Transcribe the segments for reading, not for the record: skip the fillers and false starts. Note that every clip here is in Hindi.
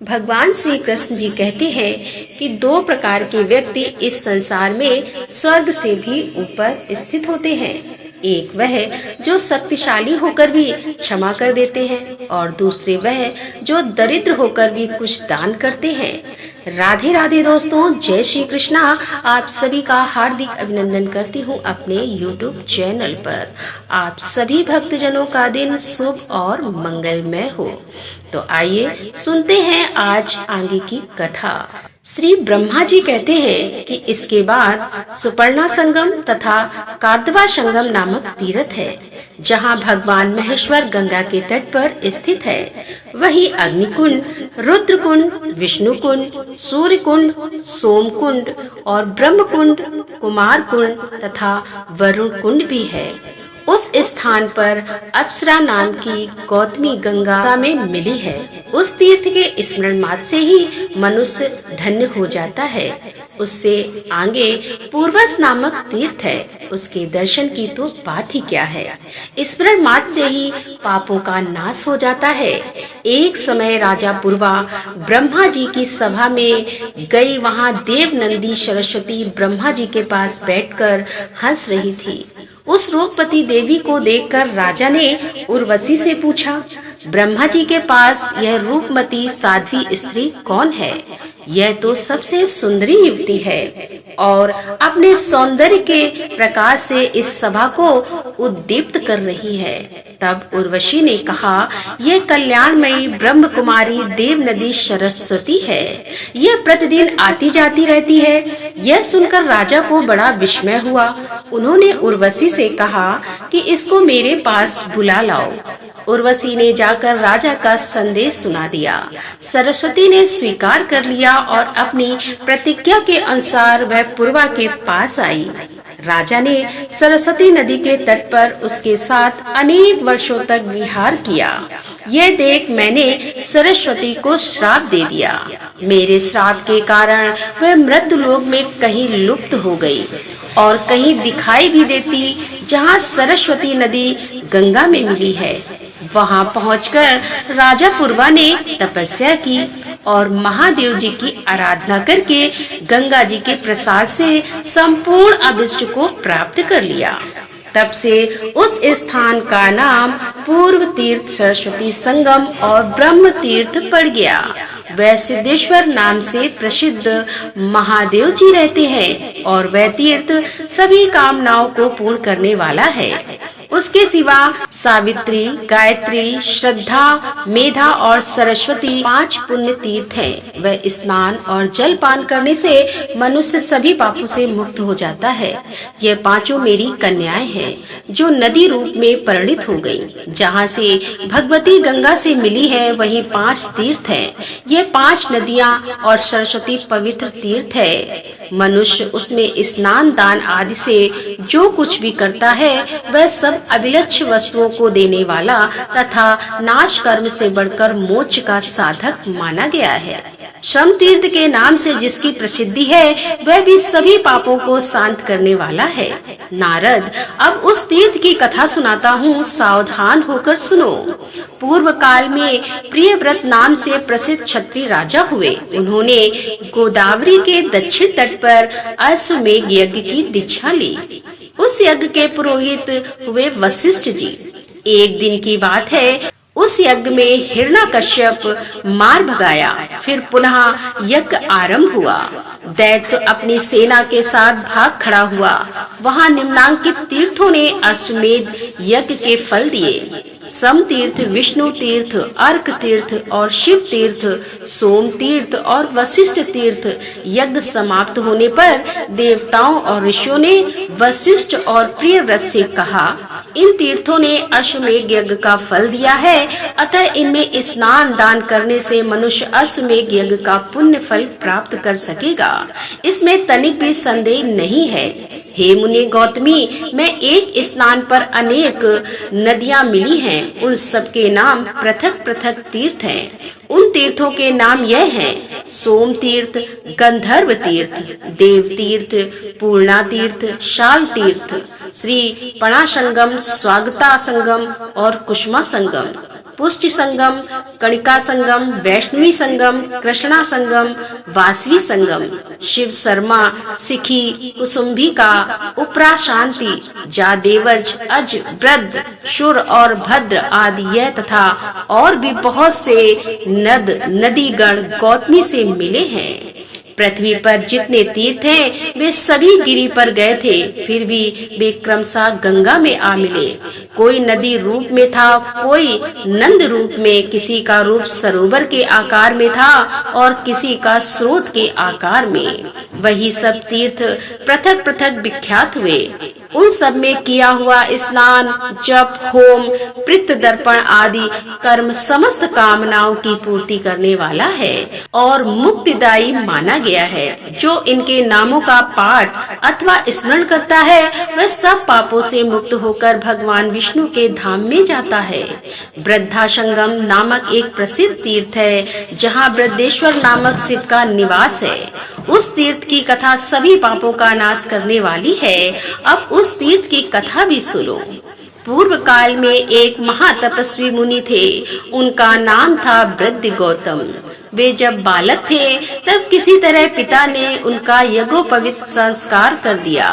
भगवान श्री कृष्ण जी कहते हैं कि दो प्रकार के व्यक्ति इस संसार में स्वर्ग से भी ऊपर स्थित होते हैं। एक वह जो शक्तिशाली होकर भी क्षमा कर देते हैं और दूसरे वह जो दरिद्र होकर भी कुछ दान करते हैं। राधे राधे दोस्तों, जय श्री कृष्णा। आप सभी का हार्दिक अभिनंदन करती हूँ अपने YouTube चैनल पर। आप सभी भक्तजनों का दिन शुभ और मंगलमय हो। तो आइए सुनते हैं आज आगे की कथा। श्री ब्रह्मा जी कहते हैं कि इसके बाद सुपर्णा संगम तथा कार्दवा संगम नामक तीर्थ है, जहाँ भगवान महेश्वर गंगा के तट पर स्थित है। वही अग्निकुंड, रुद्र कुंड, विष्णु कुंड, सूर्य कुंड, सोम कुंड और ब्रह्म कुंड, कुमार कुंड तथा वरुण कुंड भी है। उस स्थान पर अप्सरा नाम की गौतमी गंगा में मिली है। उस तीर्थ के स्मरण मात्र से ही मनुष्य धन्य हो जाता है। उससे आगे पूर्वस नामक तीर्थ है, उसके दर्शन की तो बात ही क्या है। स्मरण मात्र से ही पापों का नाश हो जाता है। एक समय राजा पूर्वा ब्रह्मा जी की सभा में गई। वहाँ देव नंदी सरस्वती ब्रह्मा जी के पास बैठकर हंस रही थी। उस रूपवती देवी को देखकर राजा ने उर्वशी से पूछा, ब्रह्मा जी के पास यह रूपमती साध्वी स्त्री कौन है? यह तो सबसे सुंदरी युवती है और अपने सौंदर्य के प्रकाश से इस सभा को उद्दीप्त कर रही है। तब उर्वशी ने कहा, यह कल्याणमयी ब्रह्म कुमारी देव नदी सरस्वती है। यह प्रतिदिन आती जाती रहती है। यह सुनकर राजा को बड़ा विस्मय हुआ। उन्होंने उर्वशी से कहा कि इसको मेरे पास बुला लाओ। उर्वशी ने जाकर राजा का संदेश सुना दिया। सरस्वती ने स्वीकार कर लिया और अपनी प्रतिज्ञा के अनुसार वह पूर्वा के पास आई। राजा ने सरस्वती नदी के तट पर उसके साथ अनेक वर्षों तक विहार किया। यह देख मैंने सरस्वती को श्राप दे दिया। मेरे श्राप के कारण वह मृत्यु लोक में कहीं लुप्त हो गई और कहीं दिखाई भी देती। जहाँ सरस्वती नदी गंगा में मिली है, वहां पहुंचकर राजा पूर्वा ने तपस्या की और महादेव जी की आराधना करके गंगा जी के प्रसाद से संपूर्ण अभिष्ट को प्राप्त कर लिया। तब से उस स्थान का नाम पूर्व तीर्थ, सरस्वती संगम और ब्रह्म तीर्थ पड़ गया। वह सिद्धेश्वर नाम से प्रसिद्ध महादेव जी रहते हैं और वह तीर्थ सभी कामनाओं को पूर्ण करने वाला है। उसके सिवा सावित्री, गायत्री, श्रद्धा, मेधा और सरस्वती 5 पुण्य तीर्थ हैं। वह स्नान और जलपान करने से मनुष्य सभी पापों से मुक्त हो जाता है। ये पांचों मेरी कन्याएं हैं जो नदी रूप में परिणित हो गई। जहाँ से भगवती गंगा से मिली है, वहीं 5 तीर्थ हैं। ये 5 नदियाँ और सरस्वती पवित्र तीर्थ है। मनुष्य उसमें स्नान, दान आदि से जो कुछ भी करता है, वह सब अभिलक्ष्य वस्तुओं को देने वाला तथा नाश कर्म से बढ़कर मोक्ष का साधक माना गया है। श्रम तीर्थ के नाम से जिसकी प्रसिद्धि है, वह भी सभी पापों को शांत करने वाला है। नारद, अब उस तीर्थ की कथा सुनाता हूँ, सावधान होकर सुनो। पूर्व काल में प्रियव्रत नाम से प्रसिद्ध क्षत्रिय राजा हुए। उन्होंने गोदावरी के दक्षिण तट पर अश्वमेध यज्ञ की दीक्षा ली। उस यज्ञ के पुरोहित हुए वशिष्ठ जी। एक दिन की बात है, उस यज्ञ में हिरण्यकश्यप मार भगाया। फिर पुनः यज्ञ आरंभ हुआ। दैत्य अपनी सेना के साथ भाग खड़ा हुआ। वहां निम्नांकित तीर्थों ने अश्वमेध यज्ञ के फल दिए। सम तीर्थ, विष्णु तीर्थ, अर्क तीर्थ और शिव तीर्थ, सोम तीर्थ और वशिष्ठ तीर्थ। यज्ञ समाप्त होने पर देवताओं और ऋषियों ने वशिष्ठ और प्रियव्रत से कहा, इन तीर्थों ने अश्वमेध यज्ञ का फल दिया है, अतः इनमें स्नान दान करने से मनुष्य अश्वमेध यज्ञ का पुण्य फल प्राप्त कर सकेगा। इसमें तनिक भी संदेह नहीं है। हे मुनि गौतमी, मैं एक स्नान पर अनेक नदियां मिली हैं। उन सबके नाम पृथक पृथक तीर्थ हैं। उन तीर्थों के नाम यह हैं: सोम तीर्थ, गंधर्व तीर्थ, देव तीर्थ, पूर्णा तीर्थ, शाल तीर्थ, श्री पणा संगम, स्वागता संगम और कुसुमा संगम। पुष्टि संगम, कणिका संगम, वैष्णवी संगम, कृष्णा संगम, वासवी संगम, शिव शर्मा, सिखी, कुसुम्भिका, उपरा शांति, जादेवज, अज, वृद्ध, शुर और भद्र आदि यह तथा और भी बहुत से नदीगण गौतमी से मिले हैं। पृथ्वी पर जितने तीर्थ हैं वे सभी गिरि पर गए थे, फिर भी वे क्रमशः गंगा में आ मिले। कोई नदी रूप में था, कोई नंद रूप में, किसी का रूप सरोवर के आकार में था और किसी का स्रोत के आकार में। वही सब तीर्थ पृथक पृथक विख्यात हुए। उन सब में किया हुआ स्नान, जप, होम, पितृ तर्पण आदि कर्म समस्त कामनाओं की पूर्ति करने वाला है और मुक्तिदायी माना गया है। जो इनके नामों का पाठ अथवा स्मरण करता है वह सब पापों से मुक्त होकर भगवान विष्णु के धाम में जाता है। वृद्धाशंगम नामक एक प्रसिद्ध तीर्थ है जहाँ वृद्धेश्वर नामक शिव का निवास है। उस तीर्थ की कथा सभी पापों का नाश करने वाली है। अब उस तीर्थ की कथा भी सुनो। पूर्व काल में एक महातपस्वी मुनि थे। उनका नाम था वृद्ध गौतम। वे जब बालक थे तब किसी तरह पिता ने उनका यज्ञोपवीत संस्कार कर दिया।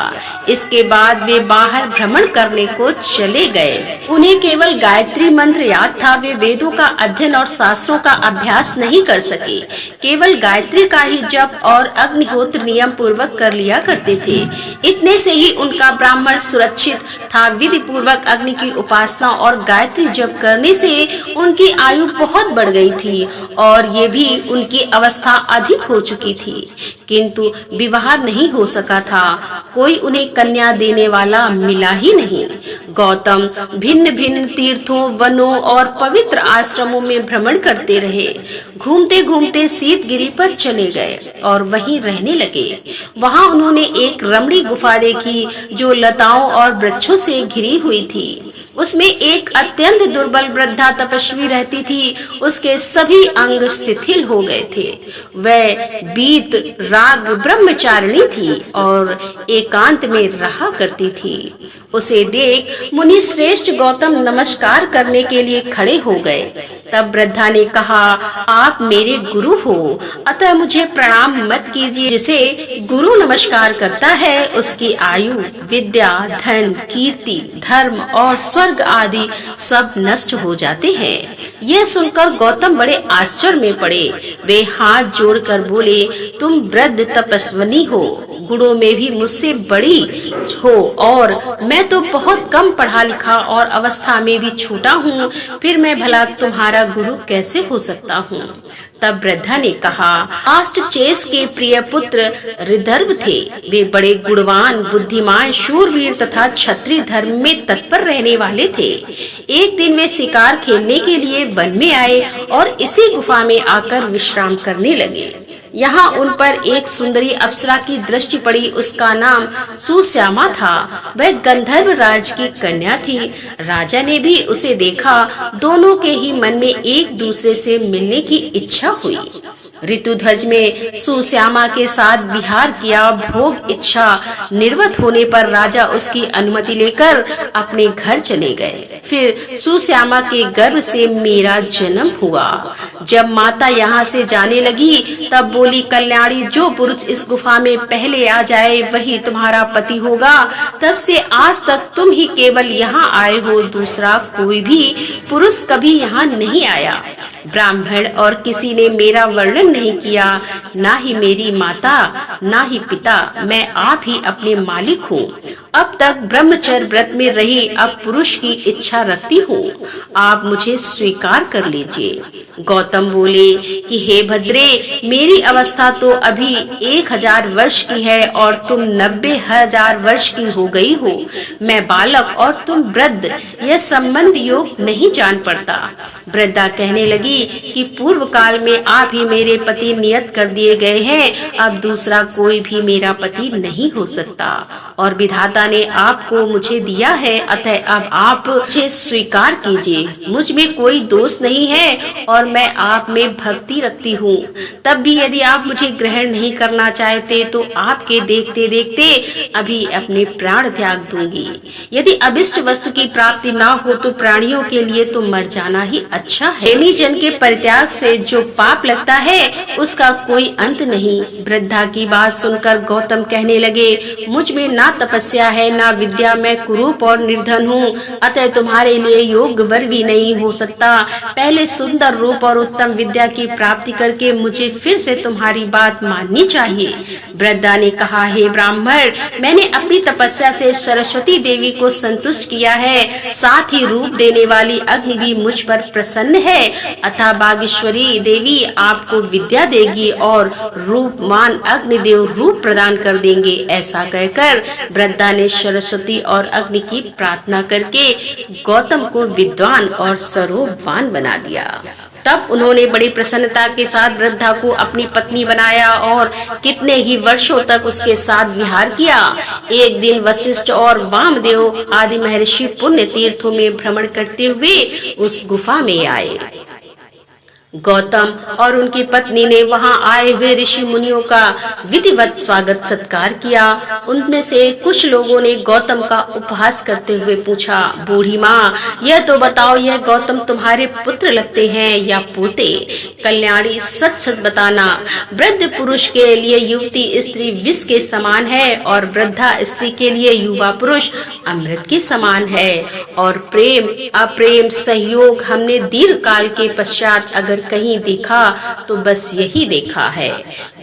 इसके बाद वे बाहर भ्रमण करने को चले गए। उन्हें केवल गायत्री मंत्र याद था। वे वेदों का अध्ययन और शास्त्रों का अभ्यास नहीं कर सके। केवल गायत्री का ही जप और अग्निहोत्र नियम पूर्वक कर लिया करते थे। इतने से ही उनका ब्राह्मण सुरक्षित था। विधि पूर्वक अग्नि की उपासना और गायत्री जप करने से उनकी आयु बहुत बढ़ गई थी और ये भी उनकी अवस्था अधिक हो चुकी थी, किंतु विवाह नहीं हो सका था। कोई उन्हें कन्या देने वाला मिला ही नहीं। गौतम भिन्न भिन्न तीर्थों, वनों और पवित्र आश्रमों में भ्रमण करते रहे। घूमते घूमते शीतगिरी पर चले गए और वहीं रहने लगे। वहां उन्होंने एक रमणी गुफा देखी जो लताओं और वृक्षों से घिरी हुई थी। उसमें एक अत्यंत दुर्बल वृद्धा तपस्वी रहती थी। उसके सभी अंग शिथिल हो गए थे। वह बीत राग ब्रह्मचारिणी थी और एकांत में रहा करती थी। उसे देख मुनि श्रेष्ठ गौतम नमस्कार करने के लिए खड़े हो गए। तब वृद्धा ने कहा, आप मेरे गुरु हो, अतः मुझे प्रणाम मत कीजिए। जिसे गुरु नमस्कार करता है उसकी आयु, विद्या, धन, कीर्ति, धर्म और स्वर्ग आदि सब नष्ट हो जाते हैं। यह सुनकर गौतम बड़े आश्चर्य में पड़े। वे हाथ जोड़कर बोले, तुम वृद्ध तपस्विनी हो, गुणों में भी मुझसे बड़ी हो और मैं तो बहुत कम पढ़ा लिखा और अवस्था में भी छोटा हूँ, फिर मैं भला तुम्हारा गुरु कैसे हो सकता हूँ। तब वृद्धा ने कहा, आष्टचेस के प्रिय पुत्र रिदर्भ थे। वे बड़े गुणवान, बुद्धिमान, शूरवीर तथा क्षत्रिय धर्म में तत्पर रहने वाले थे। एक दिन वे शिकार खेलने के लिए वन में आए और इसी गुफा में आकर विश्राम करने लगे। यहाँ उन पर एक सुंदरी अप्सरा की दृष्टि पड़ी। उसका नाम सुश्यामा था। वह गंधर्व राज की कन्या थी। राजा ने भी उसे देखा। दोनों के ही मन में एक दूसरे से मिलने की इच्छा हुई। ऋतुध्वज में सुश्यामा के साथ विहार किया। भोग इच्छा निर्वत होने पर राजा उसकी अनुमति लेकर अपने घर चले गए। फिर सुश्यामा के गर्भ से मेरा जन्म हुआ। जब माता यहाँ से जाने लगी तब बोली, कल्याणी, जो पुरुष इस गुफा में पहले आ जाए वही तुम्हारा पति होगा। तब से आज तक तुम ही केवल यहाँ आए हो, दूसरा कोई भी पुरुष कभी यहाँ नहीं आया। ब्राह्मण और किसी ने मेरा वर्णन नहीं किया, ना ही मेरी माता, ना ही पिता। मैं आप ही अपने मालिक हूँ। अब तक ब्रह्मचर्य व्रत में रही, अब पुरुष की इच्छा रखती हूँ। आप मुझे स्वीकार कर लीजिए। गौतम बोले कि हे भद्रे, मेरी अवस्था तो अभी 1000 वर्ष की है और तुम 90,000 वर्ष की हो गई हो। मैं बालक और तुम वृद्ध, यह संबंध योग नहीं जान पड़ता। वृद्धा कहने लगी कि पूर्व काल में आप ही मेरे पति नियत कर दिए गए हैं। अब दूसरा कोई भी मेरा पति नहीं हो सकता और विधाता ने आपको मुझे दिया है, अतः अब आप मुझे स्वीकार कीजिए। मुझ में कोई दोष नहीं है और मैं आप में भक्ति रखती हूँ। तब भी यदि आप मुझे ग्रहण नहीं करना चाहते तो आपके देखते देखते अभी अपने प्राण त्याग दूंगी। यदि अभिष्ट वस्तु की प्राप्ति ना हो तो प्राणियों के लिए तो मर जाना ही अच्छा है। प्रेमी जन के परित्याग से जो पाप लगता है उसका कोई अंत नहीं। वृद्धा की बात सुनकर गौतम कहने लगे, मुझ में ना तपस्या है ना विद्या, मैं कुरूप और निर्धन हूँ, अतः तुम्हारे लिए योग्य वर भी नहीं हो सकता। पहले सुंदर रूप और उत्तम विद्या की प्राप्ति करके मुझे फिर से तुम्हारी बात माननी चाहिए। वृद्धा ने कहा, हे ब्राह्मण, मैंने अपनी तपस्या से सरस्वती देवी को संतुष्ट किया है, साथ ही रूप देने वाली अग्नि भी मुझ पर प्रसन्न है, अतः बागेश्वरी देवी आपको विद्या देगी और रूपमान अग्निदेव रूप प्रदान कर देंगे। ऐसा कहकर वृद्धा ने सरस्वती और अग्नि की प्रार्थना करके गौतम को विद्वान और स्वरूपवान बना दिया। तब उन्होंने बड़ी प्रसन्नता के साथ वृद्धा को अपनी पत्नी बनाया और कितने ही वर्षों तक उसके साथ विहार किया। एक दिन वशिष्ठ और वामदेव आदि महर्षि पुण्य तीर्थों में भ्रमण करते हुए उस गुफा में आए। गौतम और उनकी पत्नी ने वहां आए हुए ऋषि मुनियों का विधिवत स्वागत सत्कार किया। उनमें से कुछ लोगों ने गौतम का उपहास करते हुए पूछा, बूढ़ी माँ, यह तो बताओ, यह गौतम तुम्हारे पुत्र लगते हैं या पोते? कल्याणी, सच सच बताना। वृद्ध पुरुष के लिए युवती स्त्री विष के समान है और वृद्धा स्त्री के लिए युवा पुरुष अमृत के समान है। और प्रेम अप्रेम सहयोग हमने दीर्घ काल के पश्चात अगर कहीं देखा तो बस यही देखा है।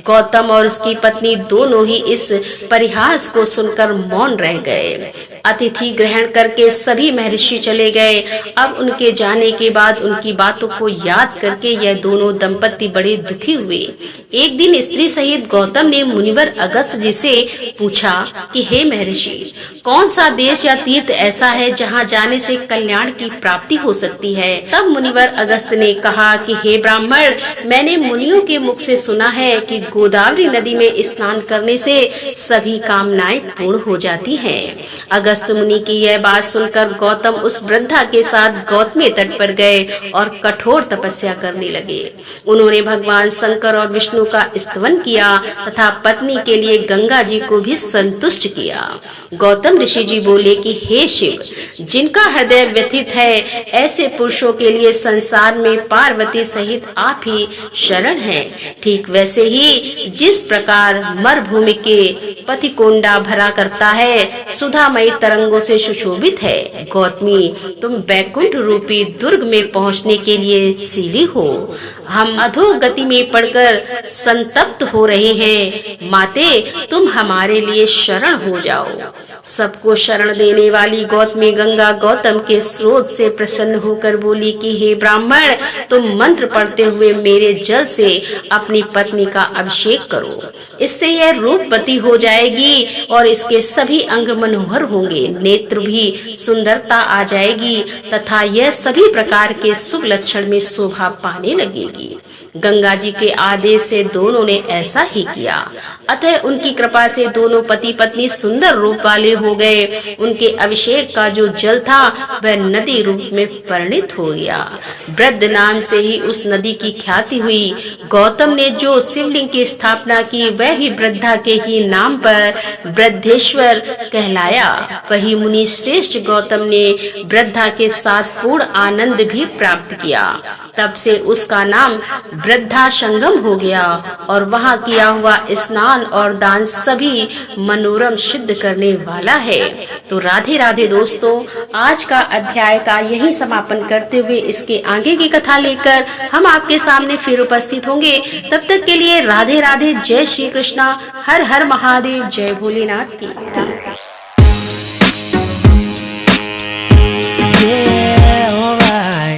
गौतम और उसकी पत्नी दोनों ही इस परिहास को सुनकर मौन रह गए। अतिथि ग्रहण करके सभी महर्षि चले गए। अब उनके जाने के बाद उनकी बातों को याद करके यह दोनों दंपति बड़े दुखी हुए। एक दिन स्त्री सहित गौतम ने मुनिवर अगस्त्य जी से पूछा कि हे महर्षि, कौन सा देश या तीर्थ ऐसा है जहाँ जाने से कल्याण की प्राप्ति हो सकती है? तब मुनिवर अगस्त्य ने कहा कि हे ब्राह्मण, मैंने मुनियों के मुख से सुना है कि गोदावरी नदी में स्नान करने से सभी कामनाएं पूर्ण हो जाती हैं। अगस्त्य मुनि की यह बात सुनकर गौतम उस वृद्धा के साथ गौतमी तट पर गए और कठोर तपस्या करने लगे। उन्होंने भगवान शंकर और विष्णु का स्तवन किया तथा पत्नी के लिए गंगा जी को भी संतुष्ट किया। गौतम ऋषि जी बोले कि हे शिव, जिनका हृदय व्यथित है ऐसे पुरुषों के लिए संसार में पार्वती सहित आप ही शरण हैं। ठीक वैसे ही जिस प्रकार मरुभूमि के पथिकोंडा भरा करता है, सुधामयी तरंगों से सुशोभित है, गौतमी तुम वैकुंठ रूपी दुर्ग में पहुंचने के लिए सीढ़ी हो। हम अधोगति में पड़कर संतप्त हो रहे हैं, माते तुम हमारे लिए शरण हो जाओ। सबको शरण देने वाली गौतमी गंगा गौतम के स्रोत से प्रसन्न होकर बोली कि हे ब्राह्मण, तुम मंत्र पढ़ते हुए मेरे जल से अपनी पत्नी का अभिषेक करो, इससे यह रूपवती हो जाएगी और इसके सभी अंग मनोहर होंगे, नेत्र भी सुंदरता आ जाएगी तथा यह सभी प्रकार के शुभ लक्षण में शोभा पाने लगेगी। गंगा जी के आदेश से दोनों ने ऐसा ही किया। अतः उनकी कृपा से दोनों पति पत्नी सुंदर रूप वाले हो गए। उनके अभिषेक का जो जल था वह नदी रूप में परिणित हो गया। वृद्ध नाम से ही उस नदी की ख्याति हुई। गौतम ने जो शिवलिंग की स्थापना की वह भी वृद्धा के ही नाम पर वृद्धेश्वर कहलाया। वही मुनि श्रेष्ठ गौतम ने वृद्धा के साथ पूर्ण आनंद भी प्राप्त किया। तब से उसका नाम वृद्धा संगम हो गया और वहाँ किया हुआ स्नान और दान सभी मनोरम सिद्ध करने वाला है। तो राधे राधे दोस्तों, आज का अध्याय का यही समापन करते हुए इसके आगे की कथा लेकर हम आपके सामने फिर उपस्थित होंगे। तब तक के लिए राधे राधे, जय श्री कृष्णा, हर हर महादेव, जय भोलेनाथ की।